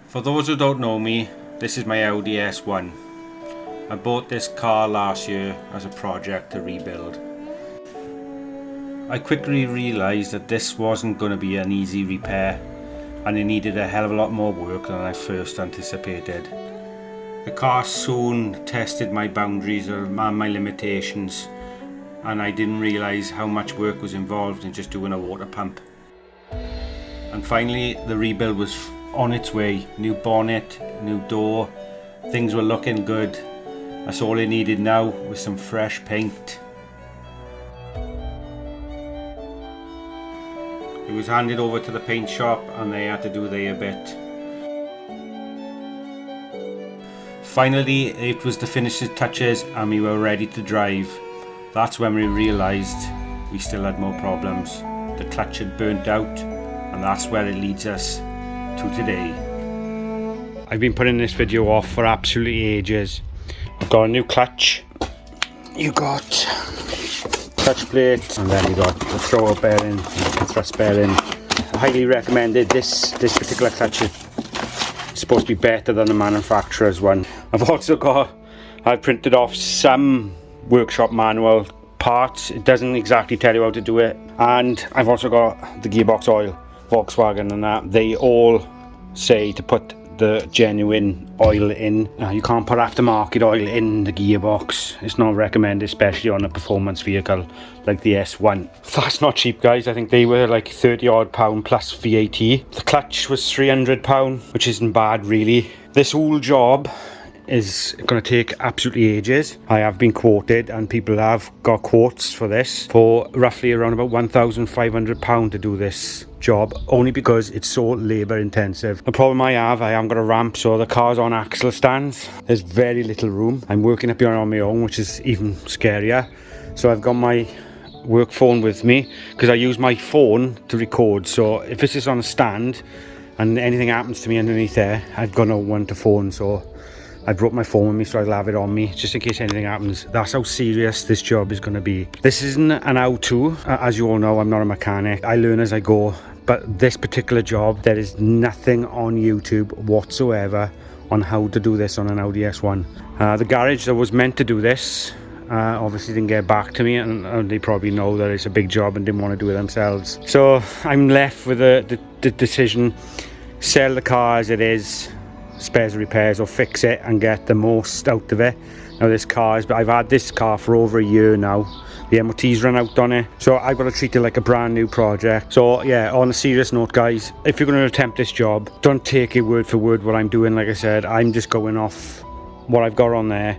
For those who don't know me, this is my Audi S1. I bought this car last year as a project to rebuild. I quickly realised that this wasn't going to be an easy repair and it needed a hell of a lot more work than I first anticipated. The car soon tested my boundaries and my limitations, and I didn't realise how much work was involved in just doing a water pump. And finally the rebuild was on its way. New bonnet, new door, things were looking good. That's all it needed now was some fresh paint. It was handed over to the paint shop and they had to do their bit. Finally it was the finishing touches and we were ready to drive. That's when we realised we still had more problems. The clutch had burnt out, and that's where it leads us to today. I've been putting this video off for absolutely ages. I've got a new clutch. You got clutch plate, and then you got the throw-out bearing, the thrust bearing. I highly recommended this particular clutch. Is supposed to be better than the manufacturer's one. I've printed off some workshop manual parts. It doesn't exactly tell you how to do it, and I've also got the gearbox oil, Volkswagen and that. They all say to put the genuine oil in. You can't put aftermarket oil in the gearbox. It's not recommended, especially on a performance vehicle like the S1. That's not cheap, guys. I think they were like £30 odd plus VAT. The clutch was £300, which isn't bad really. This whole job is going to take absolutely ages. I have been quoted, and people have got quotes for this for roughly around about £1,500 to do this job, only because it's so labour intensive. The problem I haven't got a ramp, so the car's on Axel stands. There's very little room. I'm working up here on my own, which is even scarier. So I've got my work phone with me because I use my phone to record. So if this is on a stand and anything happens to me underneath there, I've got no one to phone. So I brought my phone with me, so I'll have it on me just in case anything happens. That's how serious this job is going to be. This isn't an how-to. As you all know, I'm not a mechanic. I learn as I go. But this particular job, there is nothing on YouTube whatsoever on how to do this on an Audi S1. The garage that was meant to do this obviously didn't get back to me, and they probably know that it's a big job and didn't want to do it themselves. So I'm left with the decision: sell the car as it is, spares and repairs, or fix it and get the most out of it. Now I've had this car for over a year now. The MOT's run out on it, so I've got to treat it like a brand new project. So yeah, on a serious note, guys, if you're going to attempt this job, don't take it word for word what I'm doing. Like I said, I'm just going off what I've got on there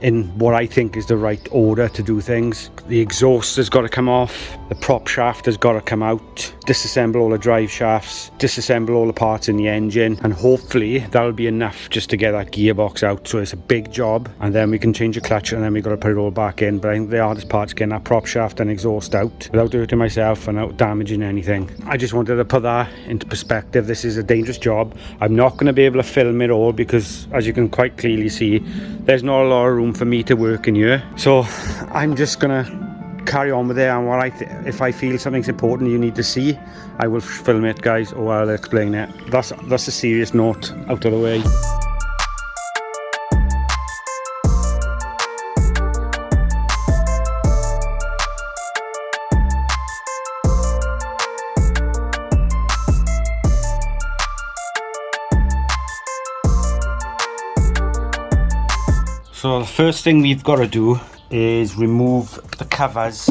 in what I think is the right order to do things. The exhaust has got to come off, the prop shaft has got to come out, disassemble all the drive shafts, disassemble all the parts in the engine, and hopefully that'll be enough just to get that gearbox out. So it's a big job, and then we can change the clutch, and then we've got to put it all back in. But I think the hardest part's getting that prop shaft and exhaust out without hurting myself and without damaging anything. I just wanted to put that into perspective. This is a dangerous job. I'm not going to be able to film it all because, as you can quite clearly see, there's not a lot of room for me to work in here. So I'm just gonna carry on with it, and if I feel something's important you need to see, I will film it, guys, or I'll explain it. That's a serious note out of the way. So the first thing we've got to do is remove the covers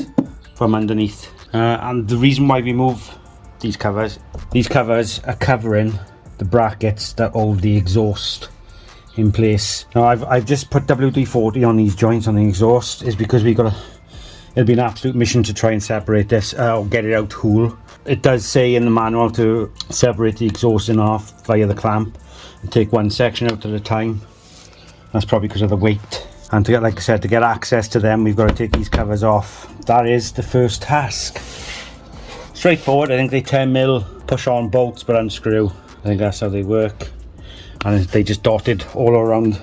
from underneath, and the reason why we remove these covers are covering the brackets that hold the exhaust in place. Now I've just put WD-40 on these joints on the exhaust, is because it'll be an absolute mission to try and separate this or get it out whole. It does say in the manual to separate the exhaust in half via the clamp and take one section out at a time. That's probably because of the weight. And to get, like I said, to get access to them, we've got to take these covers off. That is the first task. Straightforward. I think they 10mm push-on bolts, but unscrew. I think that's how they work. And they just dotted all around.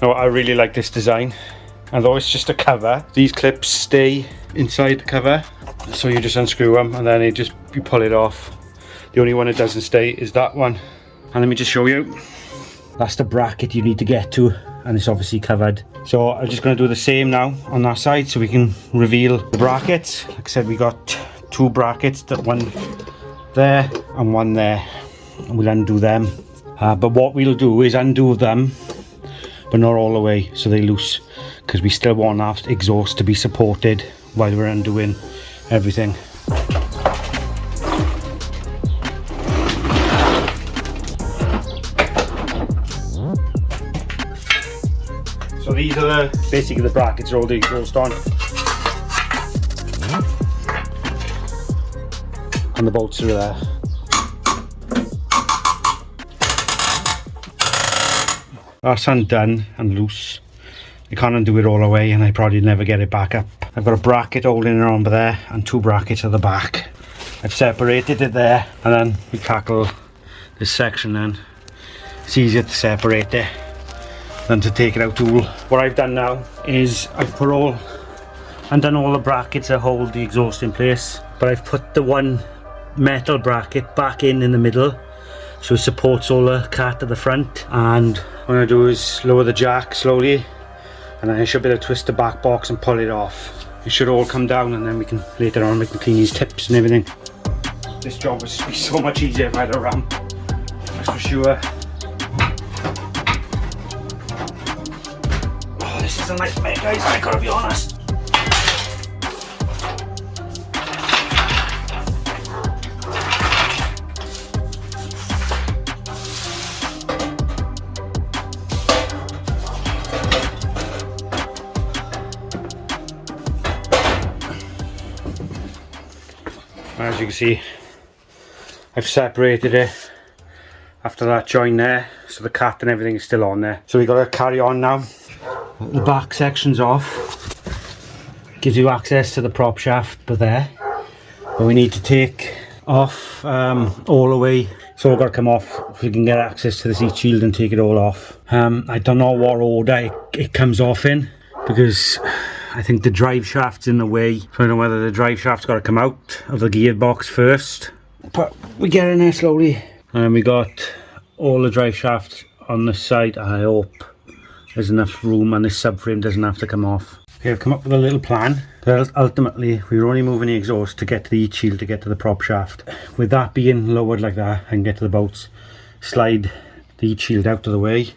No, I really like this design. Although it's just a cover, these clips stay inside the cover, so you just unscrew them and then you pull it off. The only one that doesn't stay is that one. And let me just show you. That's the bracket you need to get to, and it's obviously covered. So I'm just going to do the same now on that side so we can reveal the brackets. Like I said, we got 2 brackets, that one there and one there, and we'll undo them. But what we'll do is undo them, but not all the way, so they're loose, because we still want our exhaust to be supported while we're undoing everything. So these are basically the brackets are all the exhaust on. And the bolts are there. That's undone and loose. I can't undo it all the way, and I probably never get it back up. I've got a bracket holding it on there and 2 brackets at the back. I've separated it there, and then we tackle this section then. It's easier to separate it than to take it out tool. What I've done now is I've undone all the brackets that hold the exhaust in place, but I've put the one metal bracket back in the middle, so it supports all the cat at the front. And what I'm going to do is lower the jack slowly, and then I should be able to twist the back box and pull it off. It should all come down, and then we can later on clean these tips and everything. This job would be so much easier if I had a ramp, that's for sure. Oh, this is a nightmare, guys, I gotta be honest. As you can see, I've separated it after that join there, so the cat and everything is still on there. So we've got to carry on now. The back section's off. Gives you access to the prop shaft, but we need to take off all the way. It's all got to come off if we can get access to this heat shield and take it all off. I don't know what order it comes off in, because I think the drive shaft's in the way. So I don't know whether the drive shaft's got to come out of the gearbox first. But we get in there slowly. And we got all the drive shaft on this side. I hope there's enough room and this subframe doesn't have to come off. Okay, I've come up with a little plan. But ultimately, we're only moving the exhaust to get to the heat shield, to get to the prop shaft. With that being lowered like that, I can get to the bolts, slide the heat shield out of the way.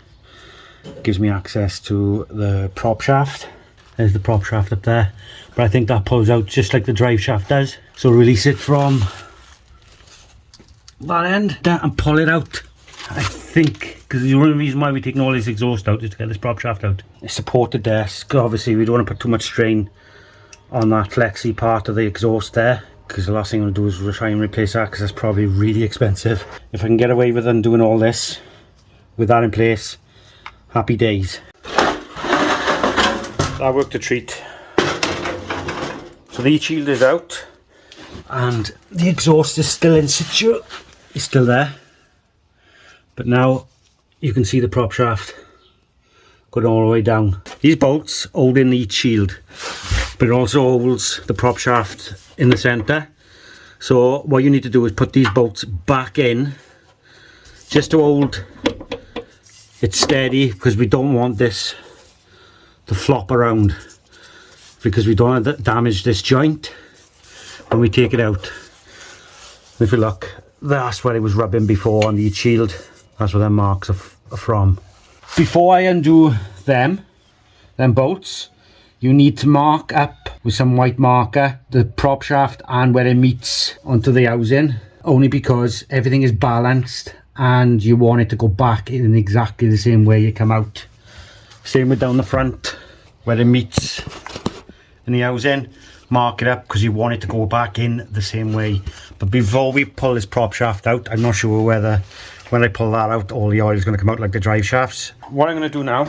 Gives me access to the prop shaft. There's the prop shaft up there, but I think that pulls out just like the drive shaft does. So release it from that end and pull it out. I think, because the only reason why we're taking all this exhaust out is to get this prop shaft out. It's supported desk. Obviously we don't want to put too much strain on that flexi part of the exhaust there, because the last thing I'm going to do is try and replace that, because that's probably really expensive. If I can get away with undoing all this with that in place, happy days. That worked a treat. So the heat shield is out and the exhaust is still in situ. It's still there, but now you can see the prop shaft going all the way down. These bolts hold in the heat shield, but it also holds the prop shaft in the center. So what you need to do is put these bolts back in just to hold it steady, because we don't want this to flop around, because we don't want to damage this joint when we take it out. If you look, that's where it was rubbing before on the heat shield. That's where them marks are from. Before I undo them bolts, you need to mark up with some white marker the prop shaft and where it meets onto the housing, only because everything is balanced and you want it to go back in exactly the same way you come out. Same with down the front, where it meets in the housing, mark it up, because you want it to go back in the same way. But before we pull this prop shaft out, I'm not sure whether when I pull that out all the oil is going to come out like the drive shafts. What I'm going to do now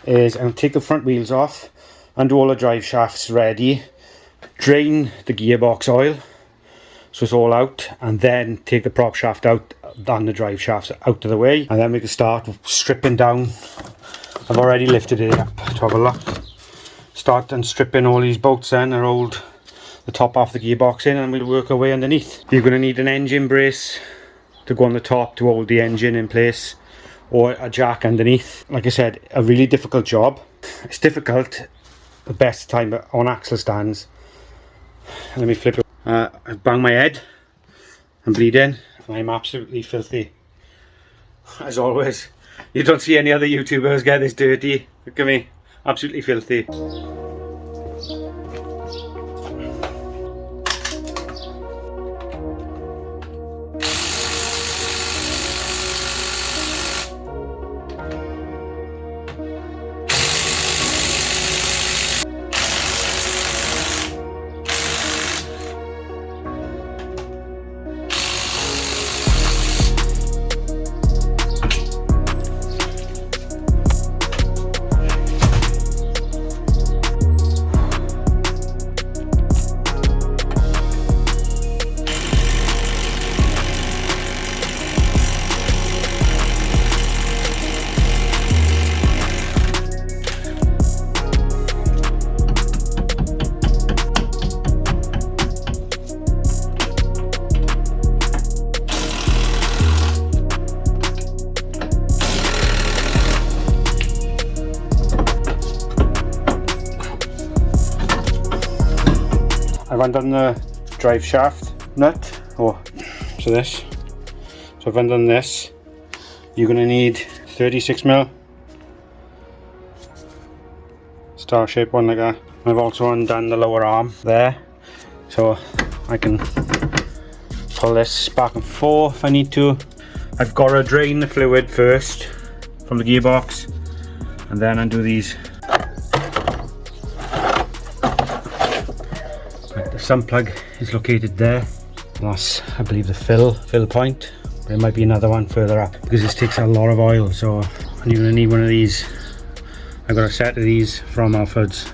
is I'm going to take the front wheels off, undo all the drive shafts ready, drain the gearbox oil so it's all out, and then take the prop shaft out and the drive shafts out of the way, and then we can start stripping down I've already lifted it up to have a look. Start and stripping all these bolts then, or hold the top half of the gearbox in, and we'll work our way underneath. You're going to need an engine brace to go on the top to hold the engine in place, or a jack underneath. Like I said, a really difficult job. It's difficult the best time on axle stands. Let me flip it. I've banged my head. I'm bleeding. I'm absolutely filthy. As always. You don't see any other YouTubers get this dirty. Look at me. Absolutely filthy. I've undone the drive shaft nut, so I've undone this. You're going to need 36mm star shaped one like that. I've also undone the lower arm there, so I can pull this back and forth if I need to. I've got to drain the fluid first from the gearbox and then undo these. The sump plug is located there. That's, I believe, the fill point. There might be another one further up because this takes a lot of oil, so you're going to need one of these. I've got a set of these from Alfords.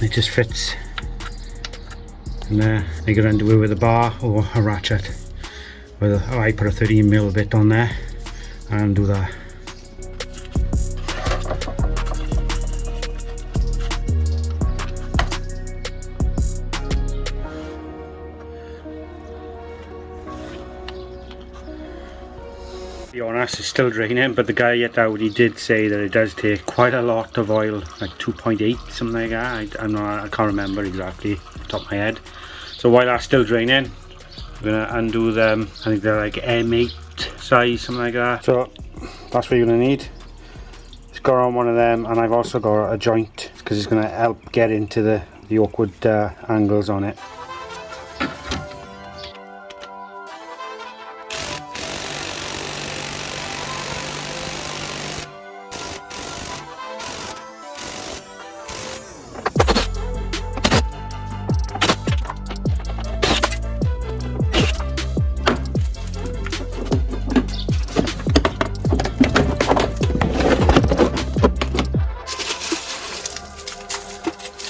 It just fits in there. You can undo it with a bar or a ratchet. I put a 13mm bit on there and do that. To be honest, it's still draining, but the guy at Audi did say that it does take quite a lot of oil, like 2.8, something like that. I can't remember exactly off the top of my head. So while that's still draining, I'm gonna undo them. I think they're like M8 size, something like that. So that's what you're gonna need. It's got on one of them, and I've also got a joint because it's gonna help get into the awkward angles on it.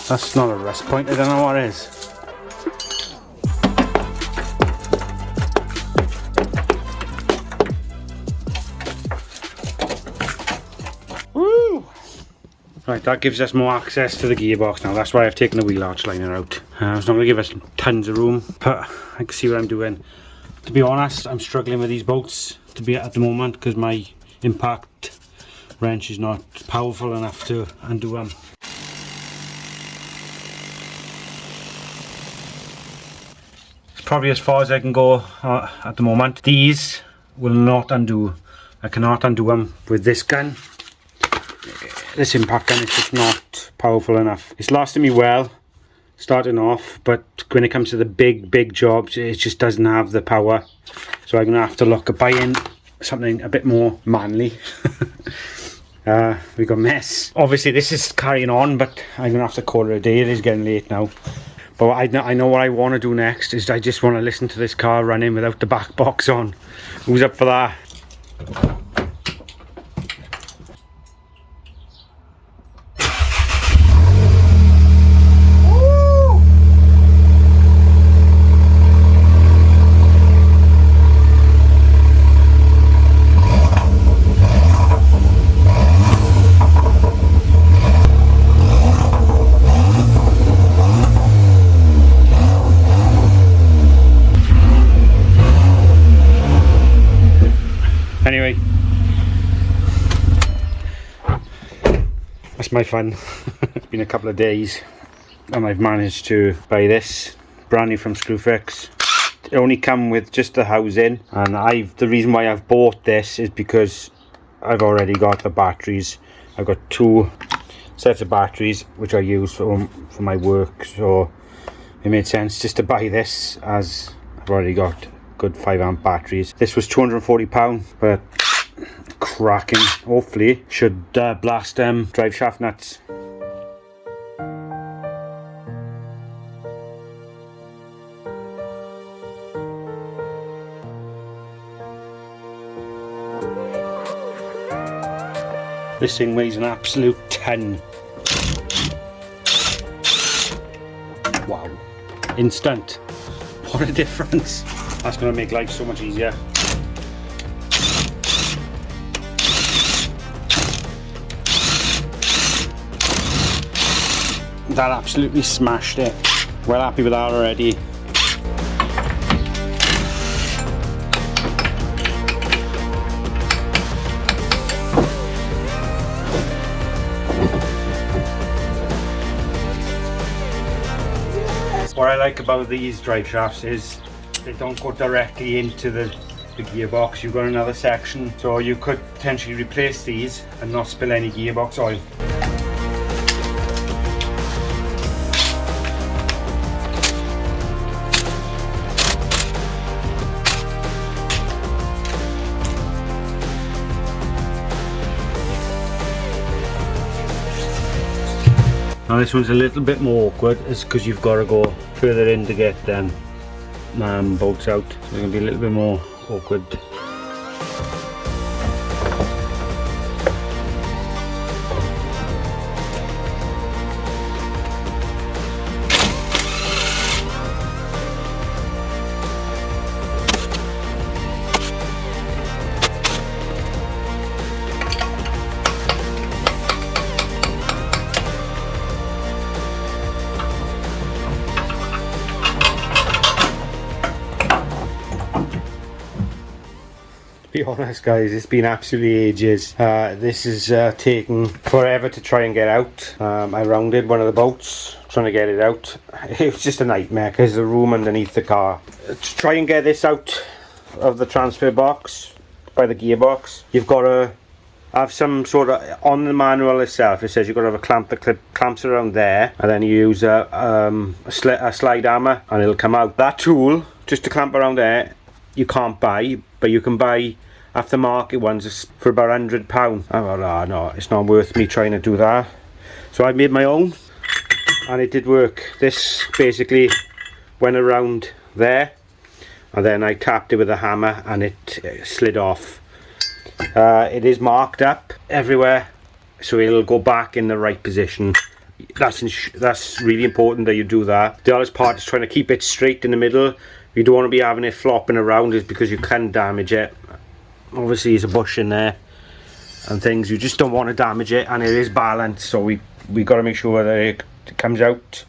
That's not a rest point, I don't know what it is. Woo! Right, that gives us more access to the gearbox now. That's why I've taken the wheel arch liner out. It's not going to give us tons of room, but I can see what I'm doing. To be honest, I'm struggling with these bolts at the moment because my impact wrench is not powerful enough to undo them. Probably as far as I can go at the moment. These will not undo. I cannot undo them with this gun. This impact gun is just not powerful enough. It's lasting me well starting off, but when it comes to the big jobs, it just doesn't have the power. So I'm gonna have to look at buying something a bit more manly. We got a mess. Obviously this is carrying on, but I'm gonna have to call it a day. It is getting late now. But I know what I want to do next is I just want to listen to this car running without the back box on. Who's up for that? that's my fun. It's been a couple of days and I've managed to buy this brand new from Screwfix. It only come with just the housing, and the reason why I've bought this is because I've already got the batteries. I've got 2 sets of batteries which I use for my work, so it made sense just to buy this, as I've already got good 5 amp batteries. This was £240, but cracking. Hopefully should blast drive shaft nuts. This thing weighs an absolute ton. Wow. Instant. What a difference. That's going to make life so much easier. That absolutely smashed it. Well happy with that already. What I like about these drive shafts is they don't go directly into the gearbox. You've got another section, so you could potentially replace these and not spill any gearbox oil. Now this one's a little bit more awkward, is because you've got to go further in to get them bolts out, so it's going to be a little bit more awkward. To be honest guys, it's been absolutely ages. This is taking forever to try and get out. I rounded one of the bolts trying to get it out. It was just a nightmare because the room underneath the car. To try and get this out of the transfer box by the gearbox, you've got to have some sort of, on the manual itself it says you've got to have a clamp that clamps around there, and then you use a slide hammer and it'll come out. That tool just to clamp around there you can't buy, but you can buy aftermarket ones for about £100. I thought, no, it's not worth me trying to do that. So I made my own, and it did work. This basically went around there, and then I tapped it with a hammer and it slid off. It is marked up everywhere, so it'll go back in the right position. That's really important that you do that. The hardest part is trying to keep it straight in the middle. You don't want to be having it flopping around, is because you can damage it. Obviously there's a bush in there and things, you just don't want to damage it, and it is balanced, so we got to make sure that it comes out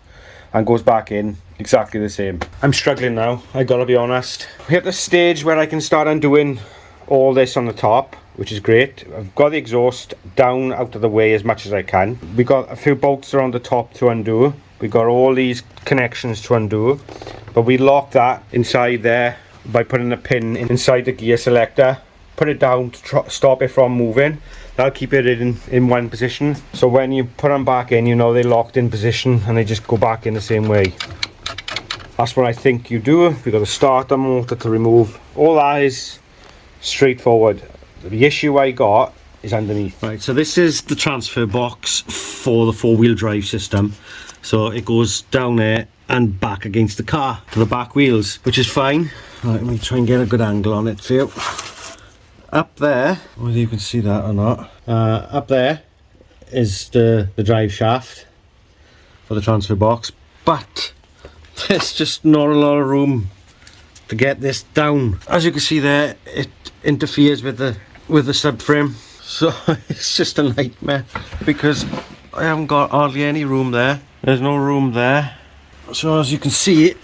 and goes back in exactly the same. I'm struggling now, I gotta be honest. We're at the stage where I can start undoing all this on the top, which is great. I've got the exhaust down out of the way as much as I can. We got a few bolts around the top to undo. We got all these connections to undo, but we lock that inside there by putting a pin inside the gear selector. Put it down to stop it from moving. That'll keep it in one position, so when you put them back in, you know they're locked in position and they just go back in the same way. That's what I think you do. We've got the starter motor to remove. All that is straightforward. The issue I got is underneath. Right, so this is the transfer box for the 4-wheel drive system. So it goes down there and back against the car to the back wheels, which is fine. Right, let me try and get a good angle on it for you. Up there, whether you can see that or not, up there is the drive shaft for the transfer box, but there's just not a lot of room to get this down. As you can see there, it interferes with the subframe, so it's just a nightmare because I haven't got hardly any room there. There's no room there, so as you can see,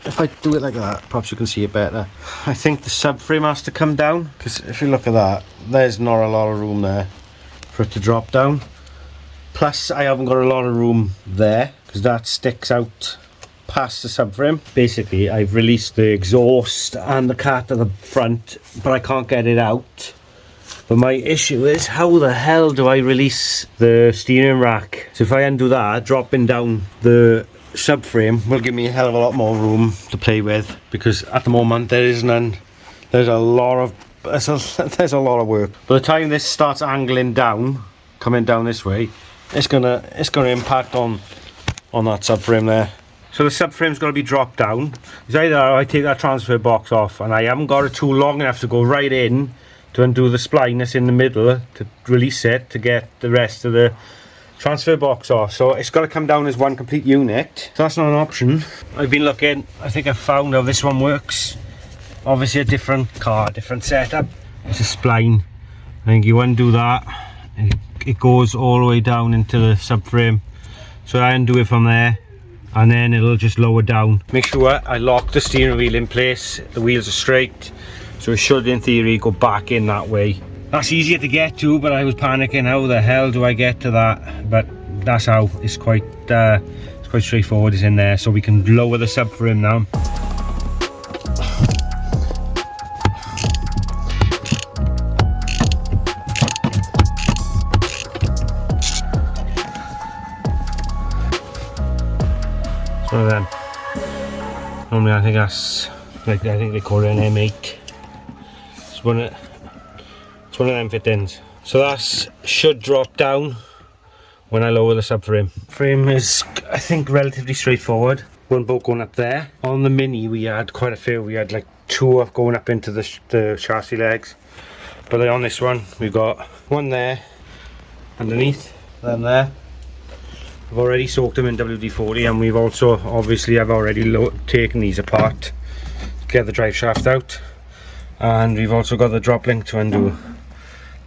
if I do it like that, perhaps you can see it better. I think the subframe has to come down, because if you look at that, there's not a lot of room there for it to drop down. Plus I haven't got a lot of room there because that sticks out past the subframe. Basically I've released the exhaust and the cat at the front, but I can't get it out. But my issue is, how the hell do I release the steering rack? So if I undo that, dropping down the subframe will give me a hell of a lot more room to play with, because at the moment there is none. There's a lot of work. By the time this starts angling down, coming down this way, it's gonna impact on that subframe there. So the subframe's got to be dropped down. It's either I take that transfer box off, and I haven't got it too long enough to go right in to undo the spline that's in the middle to release it to get the rest of the transfer box off. So it's got to come down as one complete unit. So that's not an option. I've been looking. I think I've found how this one works. Obviously a different car, different setup. It's a spline. I think you undo that, and it goes all the way down into the subframe. So I undo it from there, and then it'll just lower down. Make sure I lock the steering wheel in place. The wheels are straight, so it should in theory go back in that way. That's easier to get to, but I was panicking, how the hell do I get to that? But that's how. It's quite straightforward. It's in there, so we can lower the subframe now. One of them. Normally I think that's, like, I think they call it an M8. It's one of them fittings. So that should drop down when I lower the subframe. Frame is, I think, relatively straightforward. One bolt going up there. On the Mini we had quite a few. We had like 2 up going up into the chassis legs. But on this one we've got one there underneath, then there. I've already soaked them in WD-40, and we've also, obviously, I've already taken these apart to get the drive shaft out, and we've also got the drop link to undo.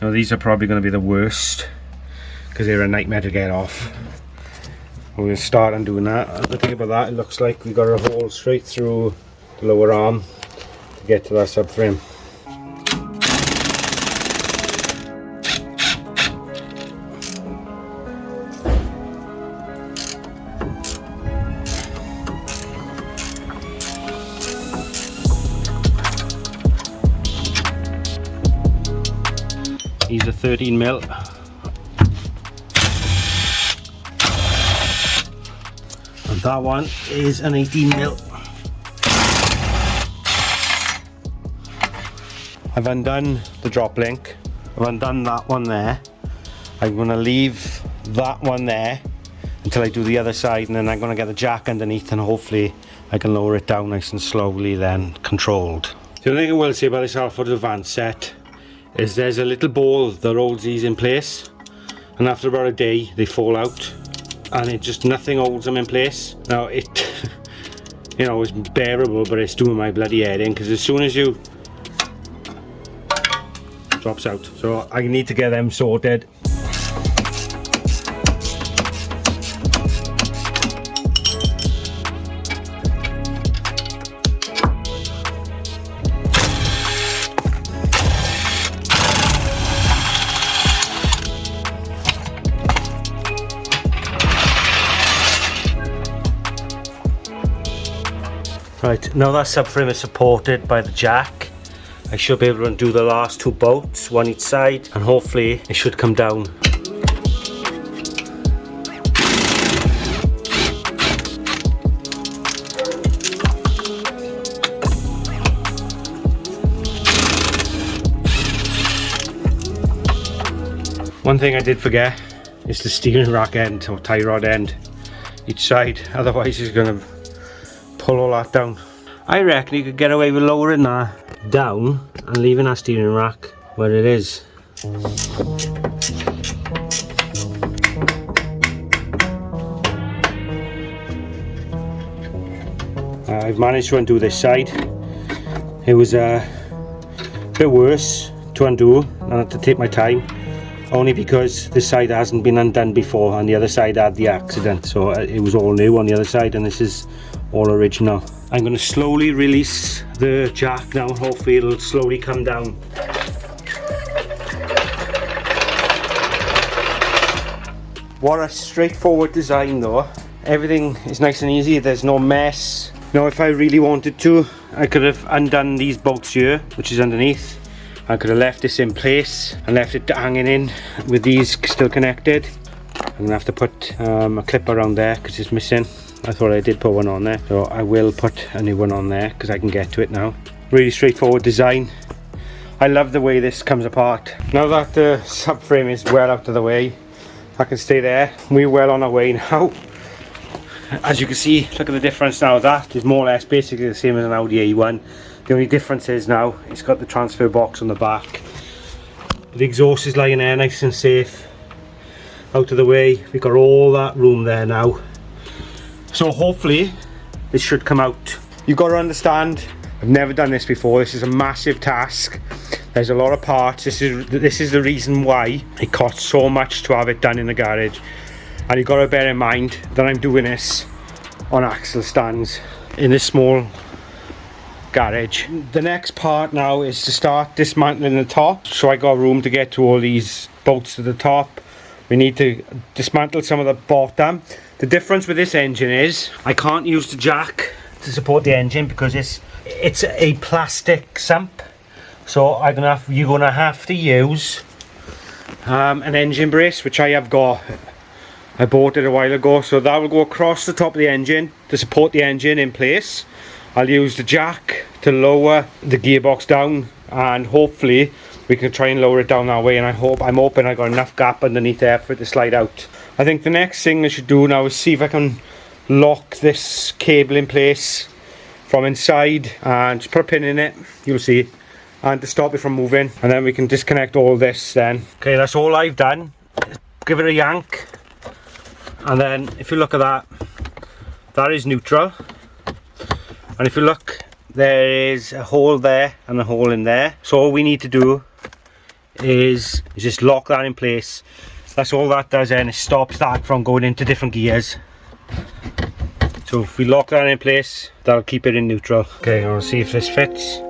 Now these are probably going to be the worst because they're a nightmare to get off. We're going to start undoing that. The thing about that, it looks like we got a hole straight through the lower arm to get to that subframe. These are 13mm. And that one is an 18mm. I've undone the drop link. I've undone that one there. I'm going to leave that one there until I do the other side, and then I'm going to get the jack underneath, and hopefully I can lower it down nice and slowly, then controlled. The only thing I will say about this Alpha Advanced set is there's a little ball that holds these in place, and after about a day they fall out, and it just, nothing holds them in place. Now it you know, it's bearable, but it's doing my bloody head in, because as soon as you drops out, so I need to get them sorted. Right, now that subframe is supported by the jack, I should be able to undo the last 2 bolts, one each side, and hopefully it should come down. One thing I did forget is the steering rack end, or tie rod end, each side, otherwise it's going to pull all that down. I reckon you could get away with lowering that down and leaving that steering rack where it is. I've managed to undo this side. It was a bit worse to undo, and I had to take my time, only because this side hasn't been undone before and the other side had the accident, so it was all new on the other side, and this is all original. I'm going to slowly release the jack now, hopefully it'll slowly come down. What a straightforward design though. Everything is nice and easy, there's no mess. Now if I really wanted to, I could have undone these bolts here, which is underneath. I could have left this in place and left it hanging in with these still connected. I'm gonna have to put a clip around there because it's missing. I thought I did put one on there, so I will put a new one on there because I can get to it now. Really straightforward design. I love the way this comes apart. Now that the subframe is well out of the way, I can stay there. We're well on our way now. As you can see, look at the difference now. That is more or less basically the same as an Audi A1. The only difference is now it's got the transfer box on the back. The exhaust is lying there nice and safe, out of the way. We've got all that room there now. So hopefully this should come out. You've got to understand, I've never done this before. This is a massive task. There's a lot of parts. This is the reason why it costs so much to have it done in the garage. And you've got to bear in mind that I'm doing this on Axel stands in this small garage. The next part now is to start dismantling the top. So I got room to get to all these bolts to the top. We need to dismantle some of the bottom. The difference with this engine is I can't use the jack to support the engine because it's a plastic sump. So you're gonna have to use an engine brace, which I have got. I bought it a while ago, so that will go across the top of the engine to support the engine in place. I'll use the jack to lower the gearbox down, and hopefully we can try and lower it down that way. And I'm hoping I got enough gap underneath there for it to slide out. I think the next thing I should do now is see if I can lock this cable in place from inside and just put a pin in it. You'll see, and to stop it from moving, and then we can disconnect all this then. Okay, that's all I've done. Give it a yank. And then if you look at that, that is neutral. And if you look, there is a hole there and a hole in there. So all we need to do is just lock that in place. That's all that does, and it stops that from going into different gears. So if we lock that in place, that'll keep it in neutral. Okay, I'll see if this fits.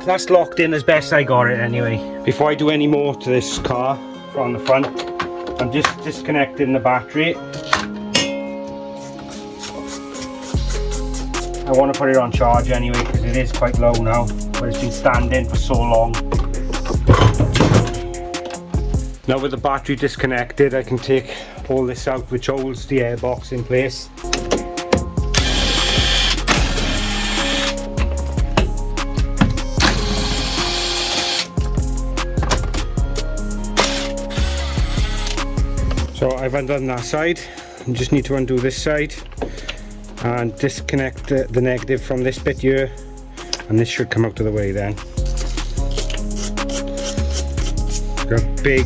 That's locked in as best I got it anyway. Before I do any more to this car from the front, I'm just disconnecting the battery. I want to put it on charge anyway because it is quite low now, but it's been standing for so long. Now with the battery disconnected, I can take all this out, which holds the airbox in place. So I've undone that side, and just need to undo this side and disconnect the negative from this bit here, and this should come out of the way then. Got a big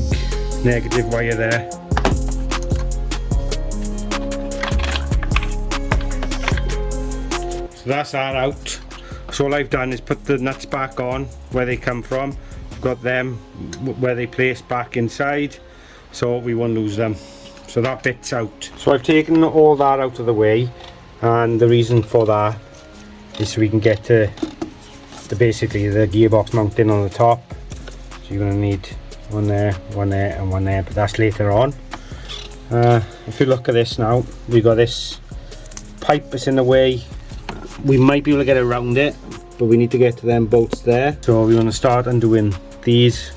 negative wire there. So that's that out. So all I've done is put the nuts back on where they come from. I've got them where they place back inside, so we won't lose them. So that bit's out. So I've taken all that out of the way, and the reason for that is so we can get to basically the gearbox mounting on the top. So you're going to need one there, and one there, but that's later on. If you look at this now, we've got this pipe that's in the way. We might be able to get around it, but we need to get to them bolts there. So we're going to start undoing these,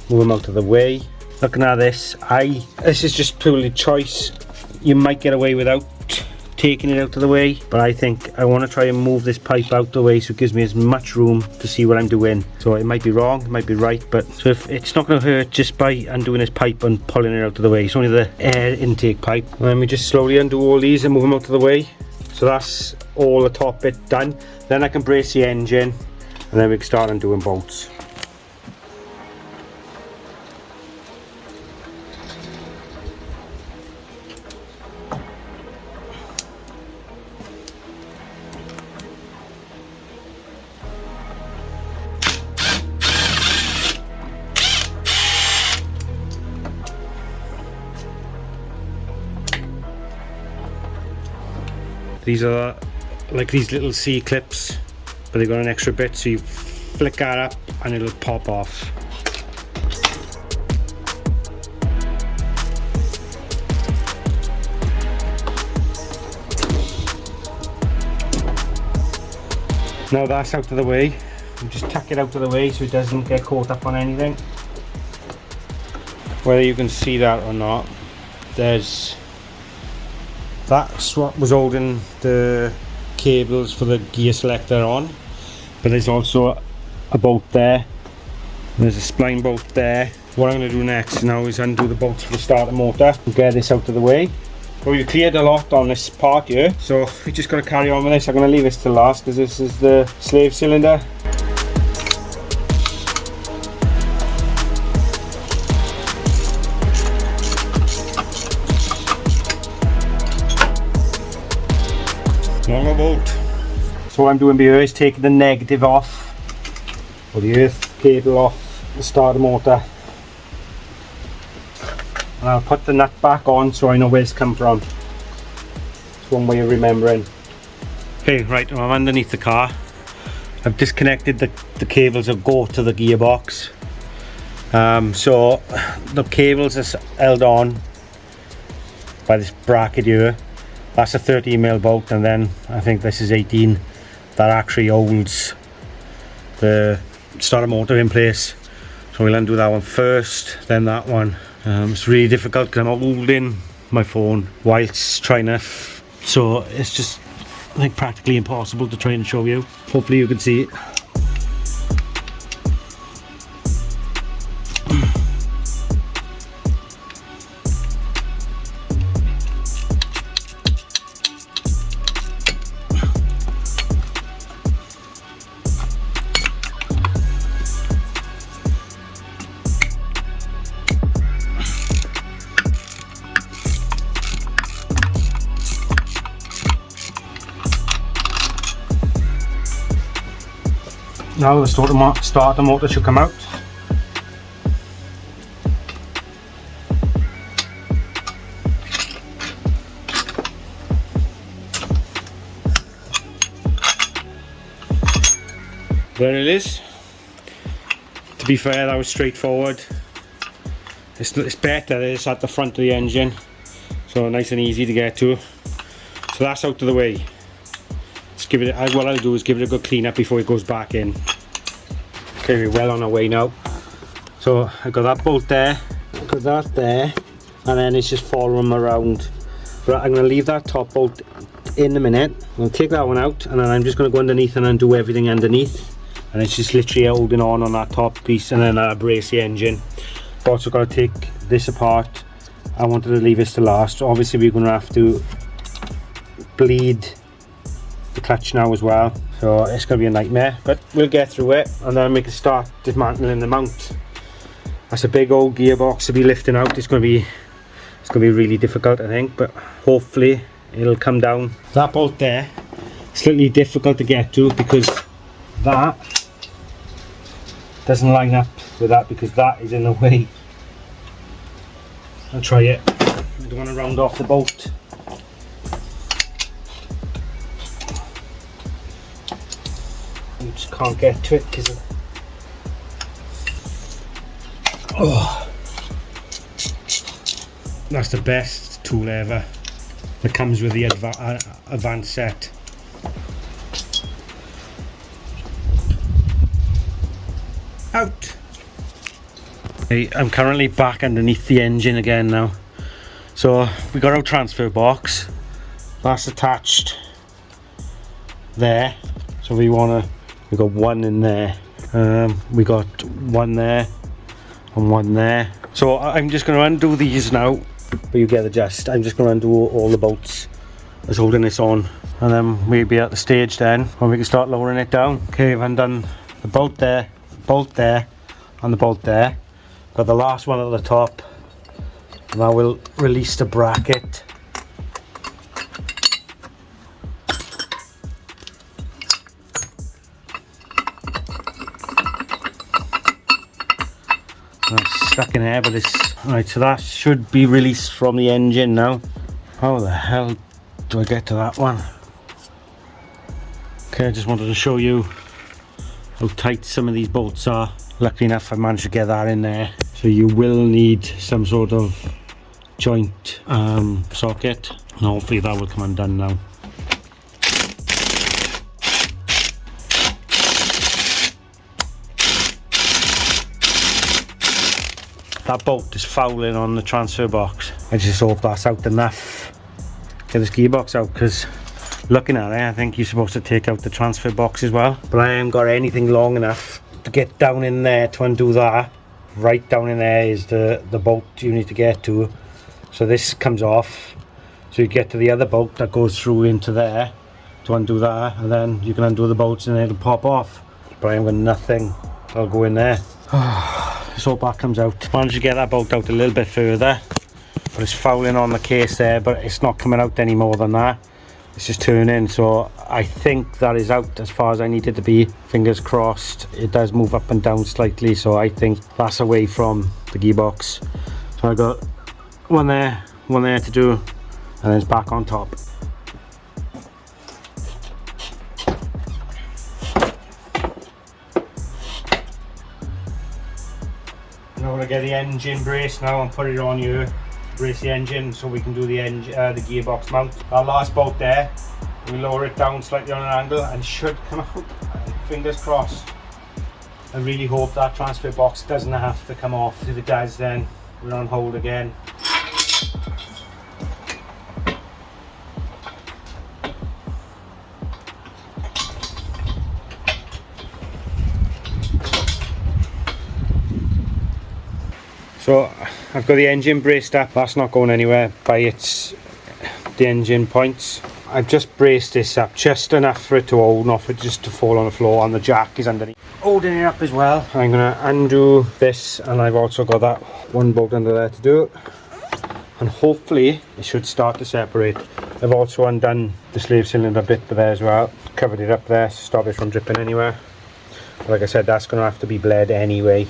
move them out of the way. Looking at this, this is just purely choice. You might get away without taking it out of the way, but I think I want to try and move this pipe out the way so it gives me as much room to see what I'm doing. So it might be wrong, it might be right, but so if it's not going to hurt just by undoing this pipe and pulling it out of the way. It's only the air intake pipe. And then we just slowly undo all these and move them out of the way. So that's all the top bit done. Then I can brace the engine, and then we can start undoing bolts. These are like these little C clips, but they've got an extra bit, so you flick that up and it'll pop off. Now that's out of the way, you just tuck it out of the way so it doesn't get caught up on anything. Whether you can see that or not, that's what was holding the cables for the gear selector on, but there's also a bolt there, there's a spline bolt there. What I'm going to do next now is undo the bolts for the starter motor and get this out of the way. Well, we've cleared a lot on this part here, so we just got to carry on with this. I'm going to leave this to last because this is the slave cylinder. Longer bolt. So what I'm doing here is taking the negative off, or the earth cable off the starter motor. And I'll put the nut back on so I know where it's come from. It's one way of remembering. Okay, right, I'm underneath the car. I've disconnected the cables that go to the gearbox. So the cables are held on by this bracket here. That's a 13mm bolt, and then I think this is 18. That actually holds the starter motor in place. So we'll undo that one first, then that one. It's really difficult because I'm holding my phone whilst trying to, so it's just like practically impossible to try and show you. Hopefully you can see it. Now the starter motor should come out. There it is. To be fair, that was straightforward. It's better that it's at the front of the engine, so nice and easy to get to. So that's out of the way. Give it, what I'll do is give it a good clean up before it goes back in. Okay, we're well on our way now. So I got that bolt there, got that there, and then it's just following them around. But I'm going to leave that top bolt in a minute. I'll take that one out, and then I'm just going to go underneath and undo everything underneath. And it's just literally holding on that top piece, and then I'll brace the engine. I've also got to take this apart. I wanted to leave this to last. Obviously we're going to have to bleed the clutch now as well, so it's going to be a nightmare, but we'll get through it, and then we can start dismantling the mount. That's a big old gearbox to be lifting out. It's going to be really difficult, I think, but hopefully it'll come down. That bolt there, it's slightly difficult to get to because that doesn't line up with that, because that is in the way. I'll try it. I don't want to round off the bolt. I just can't get to it because of... Oh, that's the best tool ever. It comes with the advanced set. Out. Okay, I'm currently back underneath the engine again now. So we got our transfer box. That's attached there. So we got one in there. We got one there and one there. So I'm just going to undo these now, but you get the gist. I'm just going to undo all the bolts that's holding this on, and then we'll be at the stage then when we can start lowering it down. Okay, I've undone the bolt there, and the bolt there. Got the last one at the top. Now we'll release the bracket. It's stuck in there, but it's right. So that should be released from the engine now. How the hell do I get to that one? Okay, I just wanted to show you how tight some of these bolts are. Luckily enough I managed to get that in there. So you will need some sort of joint socket, and hopefully that will come undone now. That bolt is fouling on the transfer box. I just hope that's out enough. Get this gearbox out, because looking at it I think you're supposed to take out the transfer box as well, but I haven't got anything long enough to get down in there to undo that. Right down in there is the bolt you need to get to. So this comes off, so you get to the other bolt that goes through into there to undo that, and then you can undo the bolts and it'll pop off. But I haven't got nothing that'll go in there. Just hope that comes out. Managed to get that bolt out a little bit further, but it's fouling on the case there, but it's not coming out any more than that. It's just turning, so I think that is out as far as I need it to be. Fingers crossed. It does move up and down slightly, so I think that's away from the gearbox. So I got one there to do, and then it's back on top. I'm going to get the engine brace now and put it on here. Brace the engine so we can do the gearbox mount. That last bolt there, we lower it down slightly on an angle and it should come out. Fingers crossed. I really hope that transfer box doesn't have to come off. If it does, then we're on hold again. So I've got the engine braced up. That's not going anywhere by the engine points. I've just braced this up just enough for it to hold, not for it just to fall on the floor, and the jack is underneath holding it up as well. I'm going to undo this, and I've also got that one bolt under there to do, and hopefully it should start to separate. I've also undone the slave cylinder bit there as well, covered it up there to stop it from dripping anywhere. But like I said, that's going to have to be bled anyway.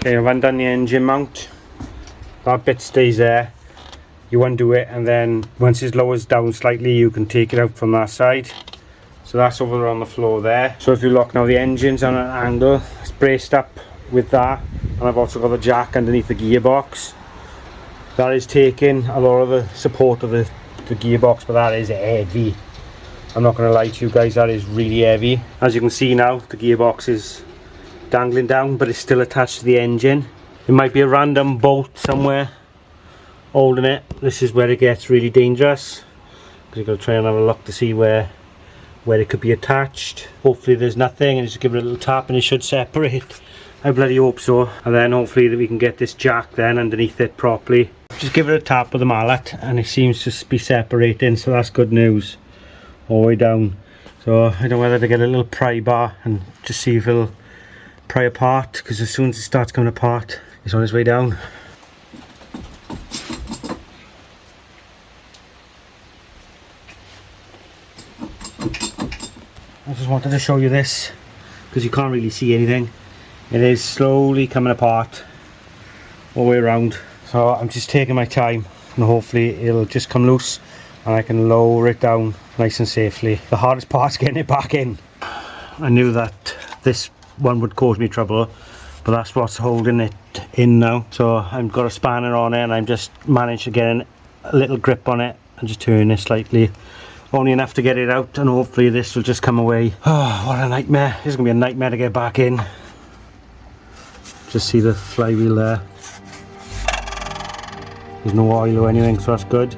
Okay, I've undone the engine mount. That bit stays there. You undo it, and then once it lowers down slightly you can take it out from that side. So that's over on the floor there. So if you look now, the engine's on an angle. It's braced up with that, and I've also got the jack underneath the gearbox. That is taking a lot of the support of the gearbox, but that is heavy. I'm not going to lie to you guys, that is really heavy. As you can see now, the gearbox is dangling down, but it's still attached to the engine. It might be a random bolt somewhere holding it. This is where it gets really dangerous, because you've got to try and have a look to see where it could be attached. Hopefully there's nothing, and just give it a little tap and it should separate. I bloody hope so. And then hopefully that we can get this jack then underneath it properly. Just give it a tap with a mallet and it seems to be separating, so that's good news. All the way down. So I don't know whether to get a little pry bar and just see if it'll pry apart, because as soon as it starts coming apart it's on its way down. I just wanted to show you this because you can't really see anything. It is slowly coming apart all the way around, so I'm just taking my time and hopefully it'll just come loose and I can lower it down nice and safely. The hardest part's getting it back in. I knew that this one would cause me trouble, but that's what's holding it in now. So I've got a spanner on it and I'm just managed to get a little grip on it and just turn it slightly, only enough to get it out, and hopefully this will just come away. Oh, what a nightmare. This is gonna be a nightmare to get back in. Just see the flywheel there. There's no oil or anything, so that's good.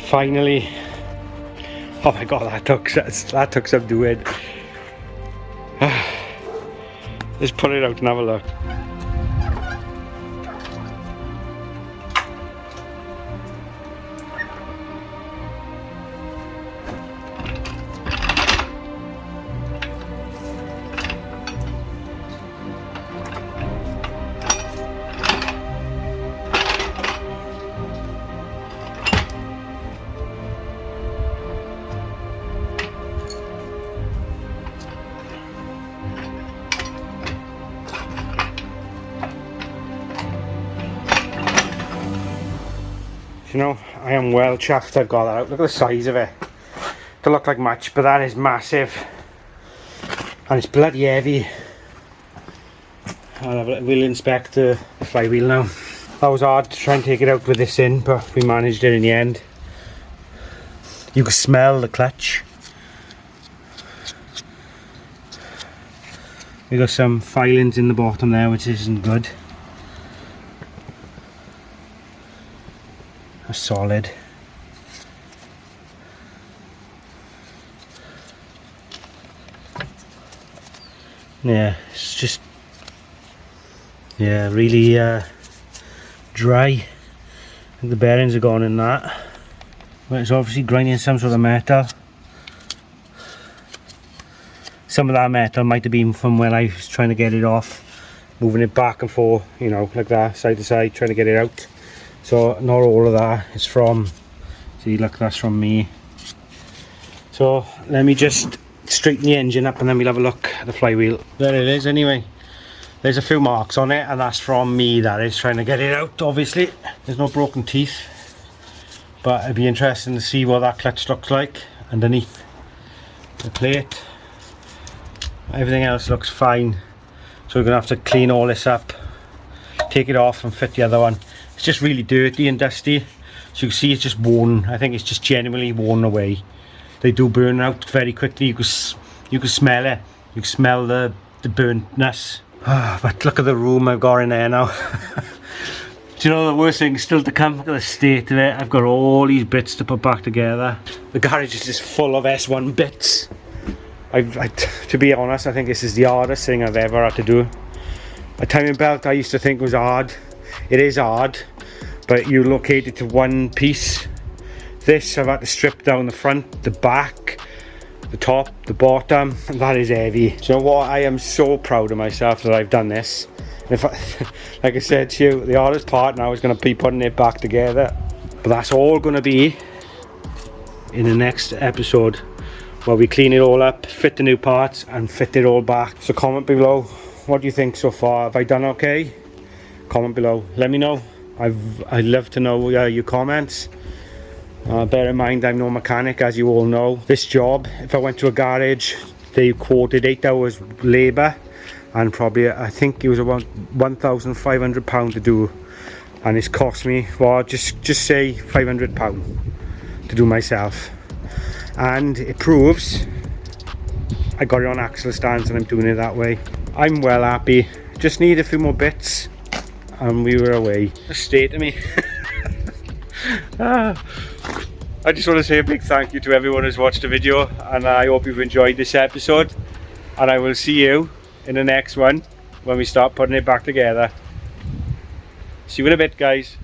Finally. Oh my god, that took some doing. Let's put it out and have a look. You know, I am well chuffed I've got that out. Look at the size of it. Don't look like much, but that is massive. And it's bloody heavy. We'll inspect the flywheel now. That was hard to try and take it out with this in, but we managed it in the end. You can smell the clutch. We got some filings in the bottom there, which isn't good. Solid. Yeah, it's just really dry. I think the bearings are gone in that, but it's obviously grinding some sort of metal. Some of that metal might have been from when I was trying to get it off, moving it back and forth, you know, like that, side to side, trying to get it out. So not all of that is from, see, look, that's from me. So let me just straighten the engine up and then we'll have a look at the flywheel. There it is anyway. There's a few marks on it and that's from me, that is, trying to get it out. Obviously there's no broken teeth, but it'd be interesting to see what that clutch looks like underneath the plate. Everything else looks fine, so we're gonna have to clean all this up, take it off and fit the other one. It's just really dirty and dusty, so you can see it's just worn. I think it's just genuinely worn away. They do burn out very quickly. You can smell it. You can smell the burntness. But look at the room I've got in there now. Do you know the worst thing is still to come? Look at the state of it. I've got all these bits to put back together. The garage is just full of S1 bits. To be honest, I think this is the hardest thing I've ever had to do. A timing belt I used to think was hard. It is hard, but you locate it to one piece. This I've had to strip down the front, the back, the top, the bottom, and that is heavy. Do you know what? I am so proud of myself that I've done this. And if like I said to you, the hardest part now is going to be putting it back together. But that's all going to be in the next episode, where we clean it all up, fit the new parts, and fit it all back. So comment below, what do you think so far? Have I done okay? Comment below, let me know. I'd love to know your comments. Bear in mind, I'm no mechanic, as you all know. This job, if I went to a garage, they quoted 8 hours labour and probably, I think it was around £1,500 to do, and it's cost me, well, just say £500 to do myself. And it proves I got it on Axel stands and I'm doing it that way. I'm well happy, just need a few more bits and we were away. Stay to me. I just want to say a big thank you to everyone who's watched the video, and I hope you've enjoyed this episode, and I will see you in the next one when we start putting it back together. See you in a bit, guys.